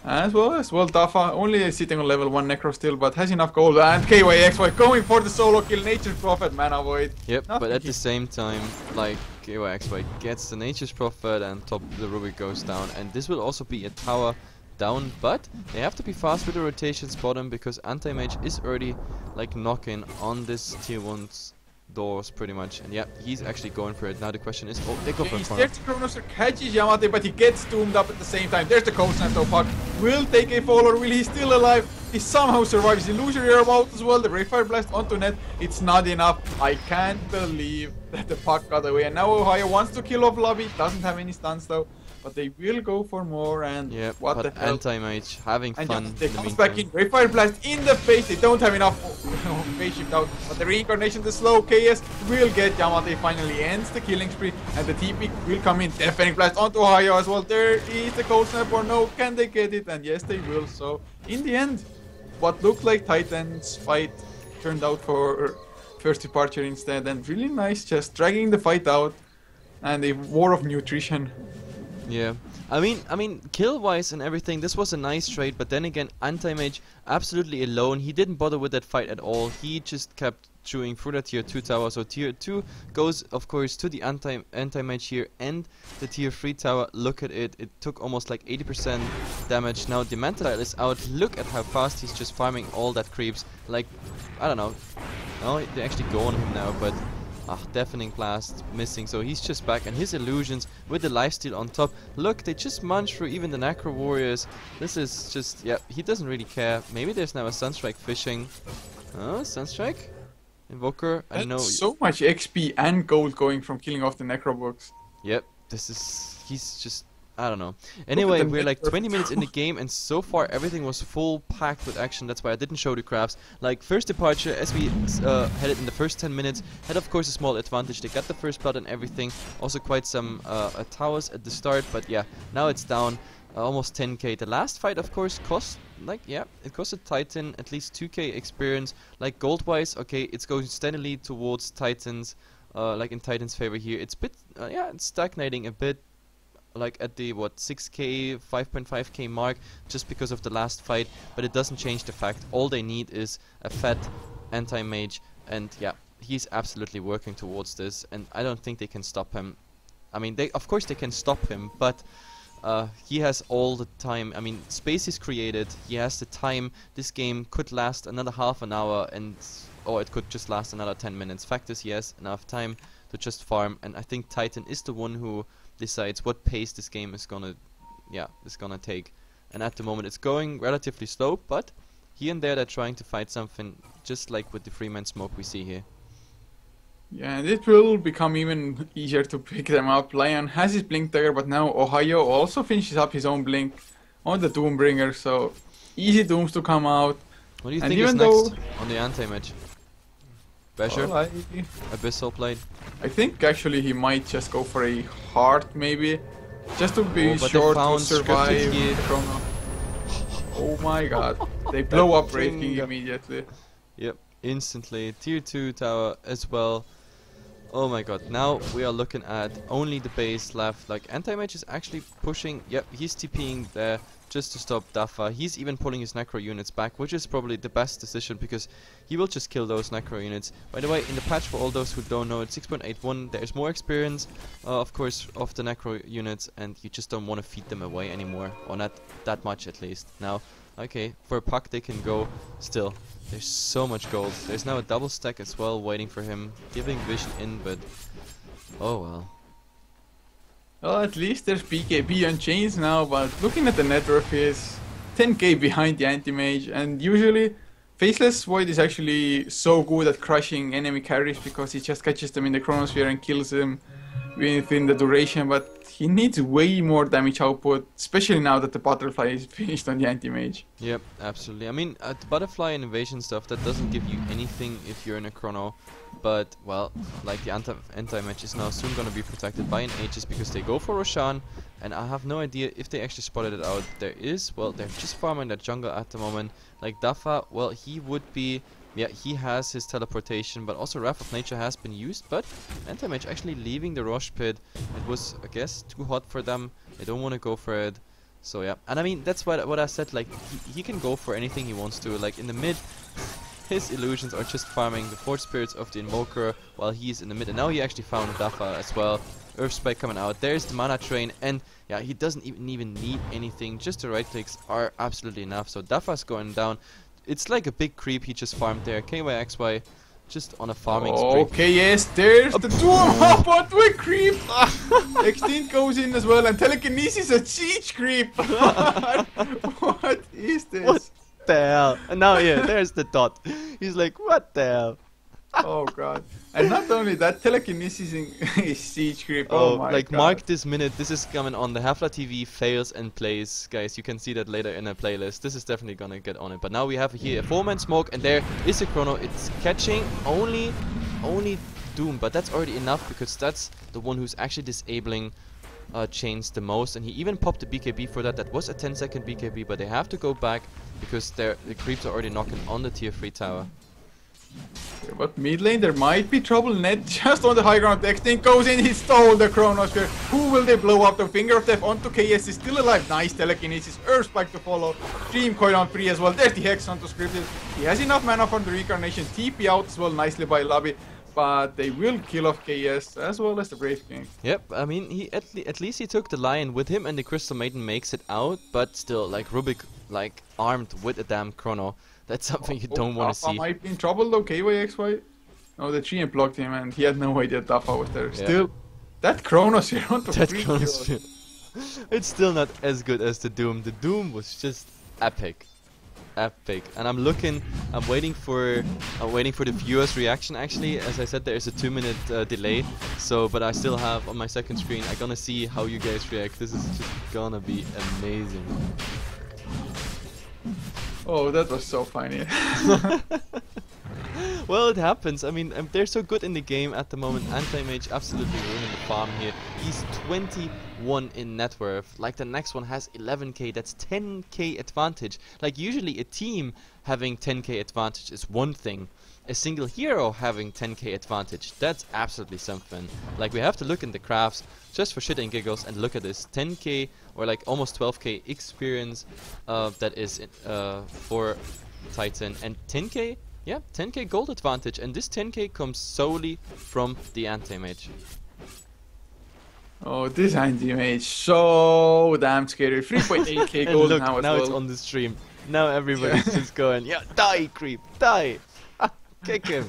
As well, Dafa only sitting on level 1 Necro still, but has enough gold. And KYXY going for the solo kill. Nature's Prophet, mana void. Yep, Nothing but at the he- same time, like KYXY gets the Nature's Prophet and top the Rubik goes down, and this will also be a tower down, but they have to be fast with the rotations bottom because Anti-Mage is already like knocking on this tier 1's doors pretty much, and yeah, he's actually going for it. Now the question is, oh, they go for He a corner. steers Chronoser, catches Yamate, but he gets doomed up at the same time. There's the Cold Snap though, Puck will take a fall, or will he still alive? He somehow survives. Illusory Air out as well. The Ray Fire Blast onto net. It's not enough. I can't believe that the Puck got away. And now Ohio wants to kill off Lobby. Doesn't have any stuns though. But they will go for more, and Yeah, what but the hell? Anti-Mage having And fun. they in the comes back meantime. in, Ray Fire Blast in the face. They don't have enough phase shift out, but the reincarnation, the slow KS will get Yamate. Finally ends the killing spree, and the TP will come in. Deafening Blast onto Ohio as well. There is the Cold Snap, or no? Can they get it? And yes, they will. So in the end, what looked like Titans fight turned out for first departure instead, and really nice, just dragging the fight out, and a war of nutrition. Yeah, I mean, kill-wise and everything, this was a nice trade, but then again, Anti-Mage absolutely alone. He didn't bother with that fight at all. He just kept chewing through the tier 2 tower. So tier 2 goes, of course, to the Anti-Mage here, and the tier 3 tower, look at it. It took almost like 80% damage. Now the Mantile is out. Look at how fast he's just farming all that creeps. Like, I don't know. No, they actually go on him now, but Deafening Blast missing, so he's just back, and his illusions with the lifesteal on top. Look, they just munch through even the Necro Warriors. This is just, yeah, he doesn't really care. Maybe there's now a Sunstrike fishing. Sunstrike? Invoker? I And know. so much XP and gold going from killing off the Necrobooks. Yep, this is, he's just, I don't know. Anyway, we're like 20 minutes in the game, and so far everything was full packed with action. That's why I didn't show the crafts. Like, first departure, as we had it in the first 10 minutes, had of course a small advantage. They got the first blood and everything. Also quite some towers at the start, but yeah, now it's down almost 10k. The last fight, of course, cost, like, yeah, it costed Titan at least 2k experience. Like, gold-wise, okay, it's going steadily towards Titans, like in Titan's favor here. It's bit, yeah, it's stagnating a bit. Like at the 6k 5.5k mark, just because of the last fight, but it doesn't change the fact all they need is a fat Anti-Mage, and yeah, he's absolutely working towards this, and I don't think they can stop him. I mean, of course they can stop him, but he has all the time. I mean, space is created, he has the time. This game could last another half an hour, and or it could just last another 10 minutes. Fact is, he has enough time to just farm, and I think Titan is the one who decides what pace this game is gonna take. And at the moment it's going relatively slow, but here and there they're trying to fight something, just like with the Freeman smoke we see here. Yeah, and it will become even easier to pick them up. Lion has his Blink Dagger, but now Ohio also finishes up his own Blink on the Doombringer, so easy Dooms to come out. What do you And think is even next though- on the Anti-Mage? Basher? Well, Abyssal Blade? I think actually he might just go for a heart, maybe, just to be Oh, but they sure to found survive scripted here. the chrono. Oh my god, they blow up Wraith King thing. immediately. Yep, instantly. Tier 2 tower as well. Oh my god, now we are looking at only the base left. Like, Anti-Mage is actually pushing. Yep, he's TPing there just to stop Dafa. He's even pulling his Necro units back, which is probably the best decision because he will just kill those Necro units. By the way, in the patch, for all those who don't know, it's 6.81. There's more experience, of course, of the Necro units, and you just don't want to feed them away anymore, or not that much at least. Now, okay, for a puck they can go still. There's so much gold. There's now a double stack as well waiting for him, giving vision in, but oh well. Well, at least there's BKB on chains now, but looking at the net worth is 10k behind the Anti-Mage, and usually Faceless Void is actually so good at crushing enemy carries because he just catches them in the Chronosphere and kills them within the duration, but he needs way more damage output, especially now that the Butterfly is finished on the Anti-Mage. Yep, absolutely. I mean, the butterfly and invasion stuff, that doesn't give you anything if you're in a chrono. But, well, like the anti-mage is now soon gonna be protected by an Aegis because they go for Roshan. And I have no idea if they actually spotted it out. There is, well, they're just farming that jungle at the moment. Like Dafa, well, he would be, yeah, he has his teleportation, but also Wrath of Nature has been used. But Anti-Mage actually leaving the Rosh pit. It was, I guess, too hot for them. They don't want to go for it. So yeah, and I mean that's what I said. Like he can go for anything he wants to. Like in the mid, his illusions are just farming the Force Spirits of the Invoker while he's in the mid. And now he actually found Dafa as well. Earth Spike coming out. There's the mana train, and yeah, he doesn't even need anything. Just the right clicks are absolutely enough. So Dafa's going down. It's like a big creep he just farmed there. KYXY just on a farming spree. Okay, yes, there's the Doom. What a creep! Extinct goes in as well, and Telekinesis a siege creep. What is this? What the hell? And now yeah, there's the dot. He's like, what the hell? Oh god. And not only that, Telekinesis is siege creep. Oh my like god. mark this minute. This is coming on the Heflatv fails and plays, guys. You can see that later in a playlist. This is definitely gonna get on it. But now we have here a 4-man smoke, and there is a chrono. It's catching only Doom, but that's already enough because that's the one who's actually disabling chains the most, and he even popped the BKB for that. That was a 10-second BKB, but they have to go back because the creeps are already knocking on the tier 3 tower. But mid lane, there might be trouble. Ned just on the high ground. Extinct goes in, he stole the Chronosphere. Who will they blow up? The Finger of Death onto KS is still alive. Nice Telekinesis. Earth Spike to follow. Dream Coil on free as well. There's the Hex onto Scripted. He has enough mana for the Reincarnation. TP out as well nicely by Lobby. But they will kill off KS as well as the Brave King. Yep, I mean, he at least he took the Lion with him, and the Crystal Maiden makes it out. But still, like Rubik, like armed with a damn Chrono. That's something you don't want to see. Might be in trouble though, KYXY. No, the GM blocked him and he had no idea Dafa was there. Yeah. Still, that Chronosphere on the That Chronosphere. It's still not as good as the Doom. The Doom was just epic. Epic. And I'm waiting for the viewers' reaction actually. As I said, there is a 2-minute delay. So, but I still have on my second screen, I'm gonna see how you guys react. This is just gonna be amazing. Oh, that was so funny. Well, it happens. I mean, they're so good in the game at the moment. Anti-Mage absolutely ruining the farm here. He's 21 in net worth. Like the next one has 11k. That's 10k advantage. Like usually a team having 10k advantage is one thing. A single hero having 10k advantage, that's absolutely something. Like we have to look in the crafts just for shit and giggles and look at this 10k or like almost 12k experience that is for Titan, and 10k, yeah, 10k gold advantage, and this 10k comes solely from the anti-mage. Oh, this anti-mage, so damn scary. 3.8k gold look, now as now well. it's on the stream. Now everybody's just going, yeah, die creep, die! Kick him!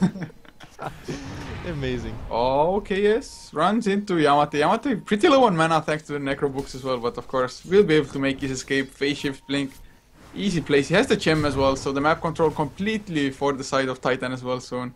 Amazing. Oh, okay, yes. Runs into Yamate. Yamate pretty low on mana thanks to the Necro books as well, but of course will be able to make his escape. Phase shift blink. Easy place. He has the gem as well, so the map control completely for the side of Titan as well soon.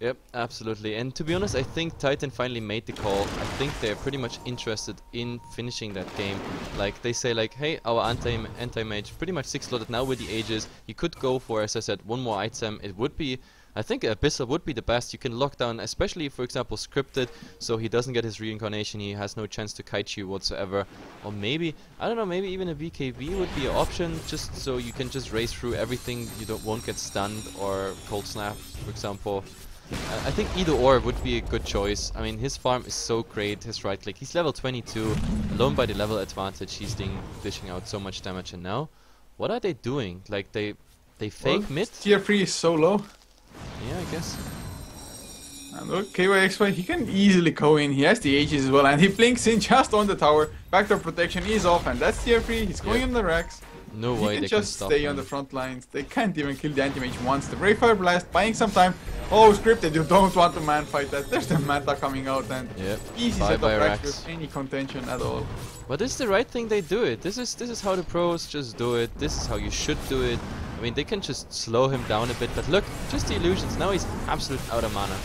Yep, absolutely. And to be honest, I think Titan finally made the call. I think they're pretty much interested in finishing that game. Like they say like, hey, our anti-mage pretty much 6-slotted now with the Aegis. You could go for, as I said, one more item. It would be, I think Abyssal would be the best. You can lock down, especially for example Scripted, so he doesn't get his reincarnation. He has no chance to kite you whatsoever. Or maybe, I don't know, maybe even a BKB would be an option, just so you can just race through everything. You won't get stunned or cold snap, for example. I think either or would be a good choice. I mean, his farm is so great, his right click. He's level 22, alone by the level advantage. He's dishing out so much damage. And now, what are they doing? Like, they fake mid? Tier 3 is so low. Yeah, I guess. And look, KYXY, he can easily go in. He has the Aegis as well, and he blinks in just on the tower. Backdoor protection is off, and that's tier 3. He's going in the racks. No way He they can can just stop stay him. on the front lines. They can't even kill the anti-mage once. The Brave Fire Blast, buying some time. Oh, Scripted, you don't want to man fight that. There's the Manta coming out, and Yep. easy Bye set of bye racks racks. with any contention at all. But this is the right thing they do it. This is how the pros just do it. This is how you should do it. I mean, they can just slow him down a bit, but look, just the illusions. Now he's absolutely out of mana.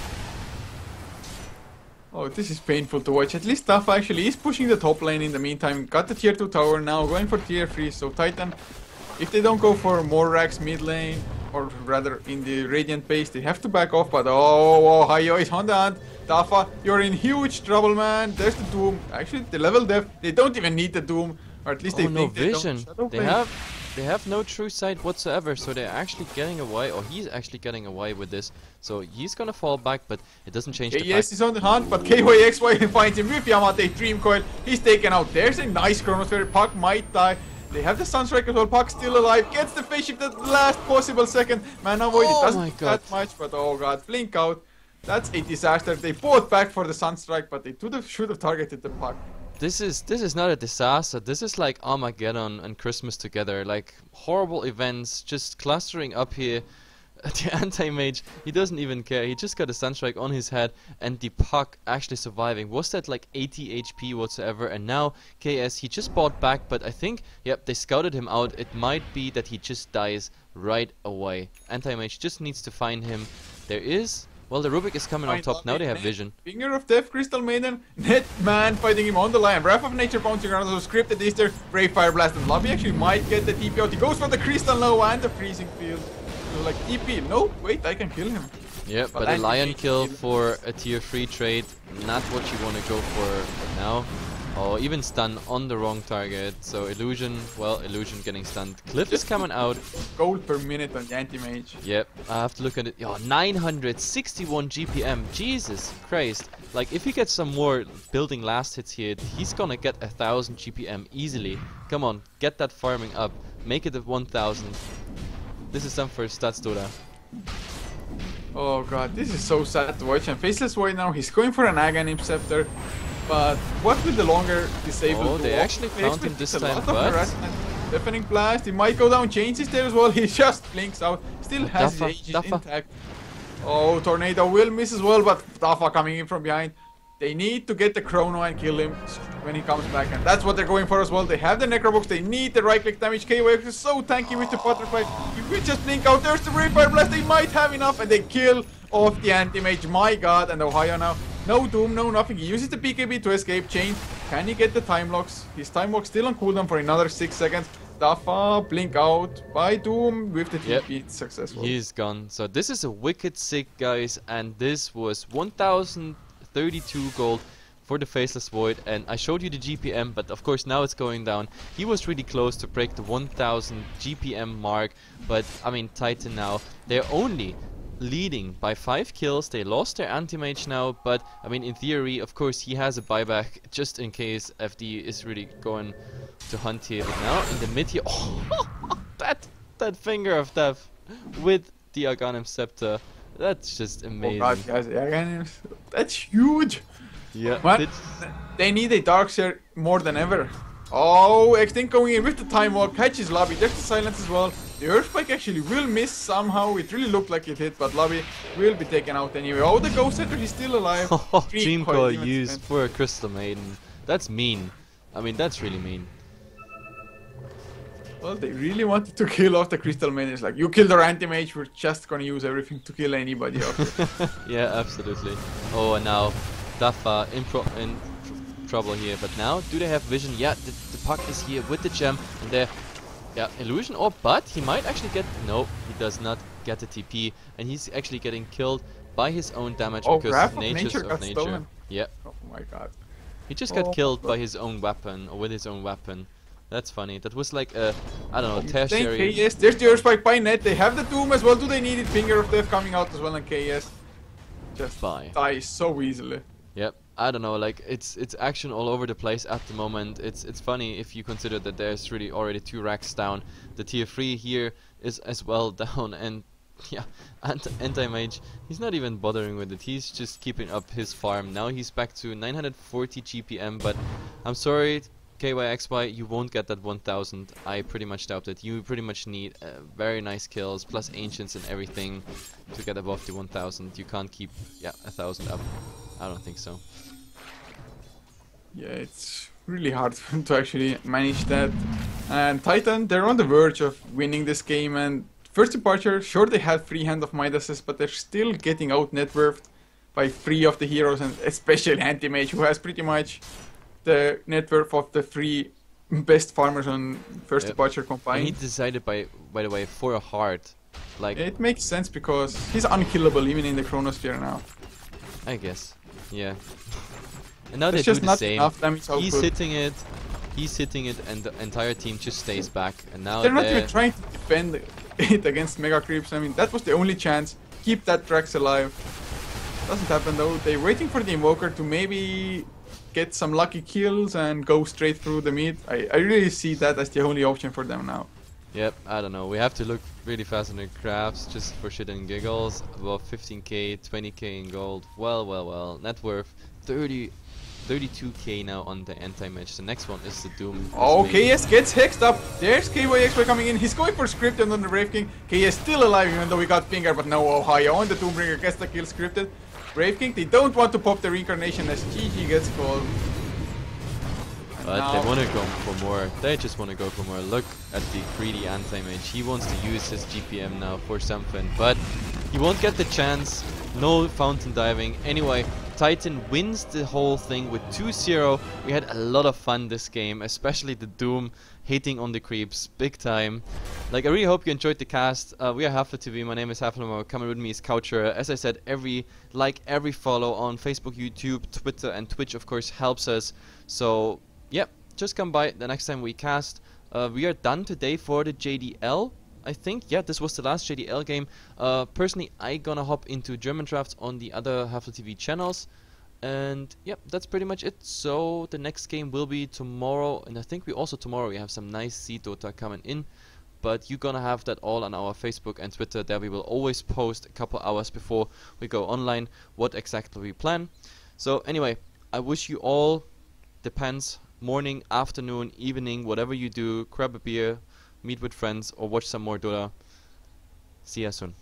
Oh, this is painful to watch. At least Tafa actually is pushing the top lane in the meantime. Got the tier 2 tower now, going for tier 3. So Titan, if they don't go for more racks mid lane, or rather in the Radiant base, they have to back off. But oh, Hayo is on the hunt. Tafa, you're in huge trouble, man. There's the Doom. Actually, the level depth, they don't even need the Doom. Or at least they Oh no, think they vision. don't. Shadow They Blade. have they have no true sight whatsoever, so they're actually getting away, or he's actually getting away with this. So he's gonna fall back, but it doesn't change the fact. Yes, he's on the hunt, but KYXY finds him with Yamate Dream Coil. He's taken out. There's a nice Chronosphere. Puck might die. They have the Sunstrike as well. Puck still alive. Gets the phase shift at the last possible second. Mana Void, it doesn't do that much, but oh god, blink out. That's a disaster. They both back for the Sunstrike, but they should have targeted the Puck. This is not a disaster. This is like Armageddon and Christmas together. Like horrible events just clustering up here. The anti-mage, he doesn't even care. He just got a Sunstrike on his head, and the Puck actually surviving. Was that like 80 HP whatsoever? And now KS, he just bought back, but I think, yep, they scouted him out. It might be that he just dies right away. Anti-mage just needs to find him. There is... Well, the Rubik is coming on top. Now they have vision. Finger of Death, Crystal Maiden, Netman fighting him on the line. Wrath of Nature bouncing around. So scripted Easter, Brave Fire Blast, and Lobby actually might get the TP out. He goes for the Crystal Nova and the Freezing Field. So like TP. No, wait, I can kill him. Yeah, but a Lion kill for a tier 3 trade, not what you want to go for now. Oh, even stun on the wrong target. So Illusion, well, Illusion getting stunned. Cliff is coming out. Gold per minute on the anti-mage. Yep, I have to look at it. Yo, 961 GPM. Jesus Christ. Like, if he gets some more building last hits here, he's gonna get 1000 GPM easily. Come on, get that farming up. Make it at 1000. This is some for stats, Dota. Oh god, this is so sad to watch. And Faceless Void now, he's going for an Aghanim Scepter. But what with the longer disabled? Oh, they actually found him this time, but... Deafening Blast, he might go down, changes there as well, he just blinks out. Still has his ages intact. Oh, Tornado will miss as well, but Dafa coming in from behind. They need to get the Chrono and kill him when he comes back, and that's what they're going for as well. They have the Necrobox, they need the right-click damage. KYX is so tanky with the Butterfly. He will just blink out, there's the Brave Fire Blast, they might have enough, and they kill off the anti-mage. My god, and Ohio now. No Doom, no nothing. He uses the BKB to escape. Chain. Can he get the time locks? His time lock still on cooldown for another 6 seconds. Dafa, blink out by Doom with the TP. It's successful. He's gone. So this is a wicked sick, guys, and this was 1032 gold for the Faceless Void, and I showed you the GPM, but of course now it's going down. He was really close to break the 1000 GPM mark, but I mean Titan now, they're only leading by 5 kills. They lost their anti-mage now, but I mean in theory, of course, he has a buyback just in case FD is really going to hunt here. But now in the mid here, oh, that Finger of Death with the Aghanim Scepter, that's just amazing. Oh god, guys, Aghanim, that's huge. Yeah, but they need a Darkseer more than ever. Oh, Extinct going in with the Time Walk, catches Lobby, there's the Silence as well. The Earthquake actually will miss somehow, it really looked like it hit, but Lobby will be taken out anyway. Oh, the Ghost Setter, he's still alive. Dream Coil used for a Crystal Maiden. That's mean. I mean, that's really mean. Well, they really wanted to kill off the Crystal Maiden. It's like, you killed our anti-mage, we're just gonna use everything to kill anybody off. Yeah, absolutely. Oh, and now Dafa in trouble here, but now do they have vision? Yeah, the Puck is here with the gem, and there, yeah, Illusion. Oh, but he might actually get, no, he does not get the TP, and he's actually getting killed by his own damage because of nature. Stolen. Yeah. Oh my god. He just got killed by his own weapon, or with his own weapon. That's funny. That was like a, I don't know, tertiary. KS, there's the Earthspike by Net. They have the Doom as well. Do they need it? Finger of Death coming out as well, and KS just dies so easily. Yep. I don't know, like it's action all over the place at the moment. It's funny if you consider that there's really already 2 racks down. The tier 3 here is as well down, and yeah, anti-mage, he's not even bothering with it. He's just keeping up his farm. Now he's back to 940 GPM, but I'm sorry, KYXY, you won't get that 1000. I pretty much doubt it. You pretty much need very nice kills plus ancients and everything to get above the 1000. You can't keep 1000 up. I don't think so. Yeah, it's really hard to actually manage that. And Titan, they're on the verge of winning this game, and first departure, sure they had free hand of Midas's, but they're still getting out networked by 3 of the heroes, and especially Anti-Mage, who has pretty much the net worth of the 3 best farmers on first departure combined. And he decided by the way for a heart. Like, it makes sense because he's unkillable even in the Chronosphere now. I guess. Yeah. And now There's they just do the not same. enough damage output. He's hitting it. He's hitting it, and the entire team just stays back. And now They're not even trying to defend it against Mega Creeps. I mean, that was the only chance. Keep that Drax alive. Doesn't happen though. They're waiting for the Invoker to maybe get some lucky kills and go straight through the mid. I really see that as the only option for them now. Yep, I don't know. We have to look really fast on the graphs just for shit and giggles. About 15k, 20k in gold. Well. Net worth 32k now on the anti-match. The next one is the Doom. Oh, KS gets hexed up. There's KYXY coming in. He's going for scripted on the Brave King. KS still alive even though he got finger, but no Ohio on the Doombringer gets the kill scripted. Brave King, they don't want to pop the reincarnation as GG gets called. But they want to go for more. They just want to go for more. Look at the greedy anti-mage. He wants to use his GPM now for something, but he won't get the chance. No fountain diving. Anyway, Titan wins the whole thing with 2-0. We had a lot of fun this game, especially the Doom hating on the creeps big time. Like, I really hope you enjoyed the cast. We are Heflatv. My name is Heflatv. Coming with me is Coucher. As I said, every follow on Facebook, YouTube, Twitter, and Twitch, of course, helps us. So yep, just come by the next time we cast. We are done today for the JDL. I think, yeah, this was the last JDL game. Personally, I gonna hop into German drafts on the other Heflatv channels. And yep, that's pretty much it. So the next game will be tomorrow, and I think tomorrow we have some nice JDOTA coming in. But you're gonna have that all on our Facebook and Twitter. There we will always post a couple hours before we go online what exactly we plan. So anyway, I wish you all, depends, morning, afternoon, evening, whatever you do, grab a beer, meet with friends, or watch some more Dota. See ya soon.